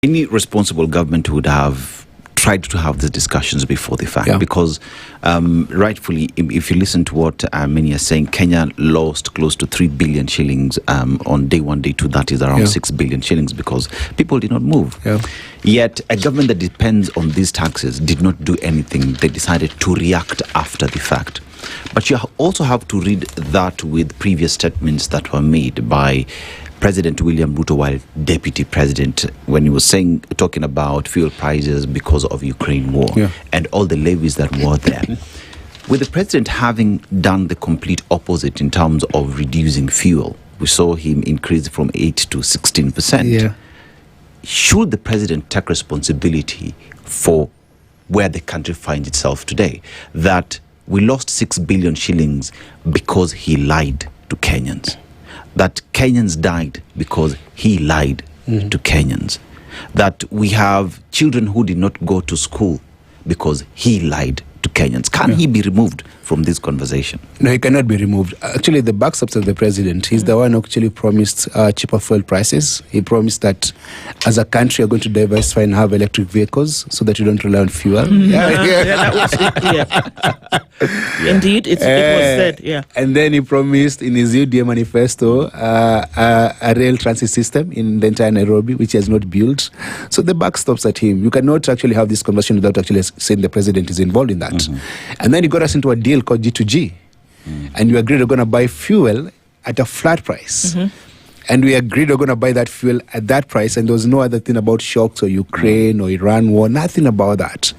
Any responsible government would have tried to have these discussions before the fact, because rightfully, if you listen to what many are saying, Kenya lost close to 3 billion shillings on day one, day two, that is around 6 billion shillings, because people did not move. Yet a government that depends on these taxes did not do anything. They decided to react after the fact. But you also have to read that with previous statements that were made by President William Ruto while deputy president, when he was talking about fuel prices because of Ukraine war and all the levies that were there. With the president having done the complete opposite in terms of reducing fuel, we saw him increase from 8 to 16%. Should the president take responsibility for where the country finds itself today? That we lost 6 billion shillings because he lied to Kenyans. That Kenyans died because he lied to Kenyans. That we have children who did not go to school because he lied to Kenyans. Can he be removed from this conversation? No, he cannot be removed. Actually, the backstops of the president, he's the one who actually promised cheaper fuel prices. He promised that as a country, we're going to diversify and have electric vehicles so that you don't rely on fuel. That was Indeed, it was said, And then he promised in his UDA manifesto a rail transit system in the entire Nairobi, which he has not built. So the backstops at him. You cannot actually have this conversation without actually saying the president is involved in that. And then he got us into a deal called G2G. And we agreed we're going to buy fuel at a flat price. And we agreed we're going to buy that fuel at that price. And there was no other thing about shocks or Ukraine or Iran war, nothing about that.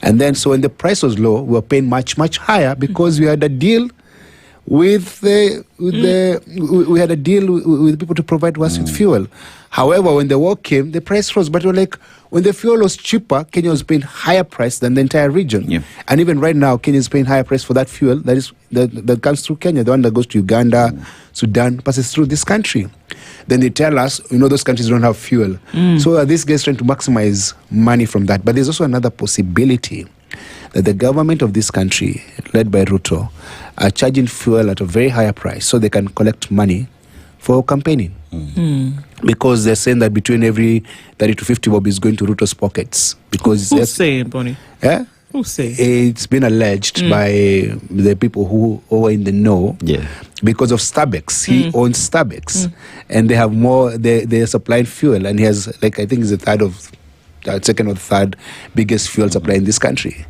And then, so when the price was low, we were paying much, much higher because we had a deal with we had a deal with people to provide us with fuel. However, when the war came, the price rose. But we're like, when the fuel was cheaper, Kenya was paying higher price than the entire region. And even right now, Kenya is paying higher price for that fuel that comes through Kenya. The one that goes to Uganda, Sudan, passes through this country. Then they tell us, those countries don't have fuel. So these guys trying to maximize money from that. But there's also another possibility that the government of this country, led by Ruto, are charging fuel at a very higher price so they can collect money for campaigning. Because they're saying that between every 30 to 50 bob is going to Ruto's pockets. Because who's saying, Bonnie? Who's saying? It's been alleged by the people who are in the know. Because of Starbucks. He owns Starbucks. And they have more, they're supplying fuel. And he has, I think he's the second or third biggest fuel supply in this country.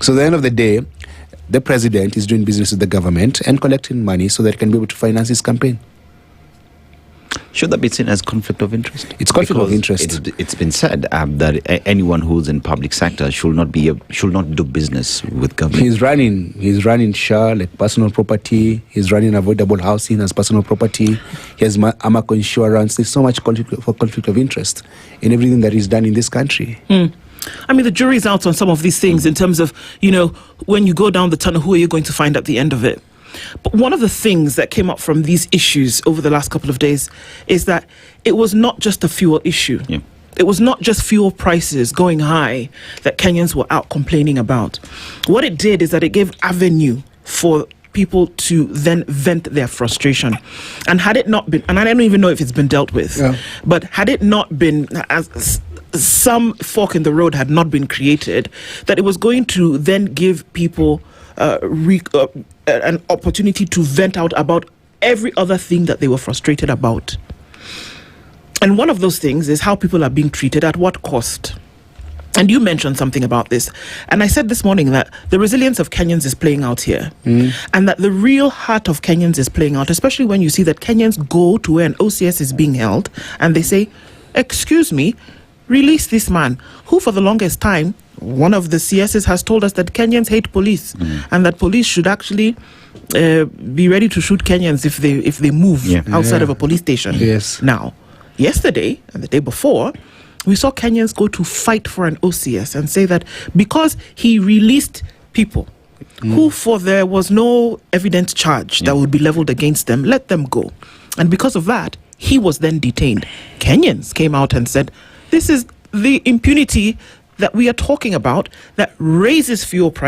So at the end of the day, the president is doing business with the government and collecting money so that he can be able to finance his campaign. Should that be seen as conflict of interest? It's conflict of interest. It's been said that anyone who's in public sector should not do business with government. He's running SHA like personal property. He's running avoidable housing as personal property. He has Amako insurance. There's so much conflict of interest in everything that is done in this country. I mean, the jury's out on some of these things in terms of, when you go down the tunnel, who are you going to find at the end of it? But one of the things that came up from these issues over the last couple of days is that it was not just a fuel issue. It was not just fuel prices going high that Kenyans were out complaining about. What it did is that it gave avenue for people to then vent their frustration. And had it not been, and I don't even know if it's been dealt with, but had it not been, as some fork in the road had not been created, that it was going to then give people an opportunity to vent out about every other thing that they were frustrated about. And one of those things is how people are being treated, at what cost. And you mentioned something about this. And I said this morning that the resilience of Kenyans is playing out here. And that the real heart of Kenyans is playing out, especially when you see that Kenyans go to where an OCS is being held and they say, excuse me, release this man, who for the longest time, one of the CSs has told us that Kenyans hate police and that police should actually be ready to shoot Kenyans if they move outside of a police station. Now, yesterday and the day before, we saw Kenyans go to fight for an OCS and say that because he released people who, for there was no evidence charge that would be leveled against them, let them go. And because of that, he was then detained. Kenyans came out and said, this is the impunity that we are talking about that raises fuel prices.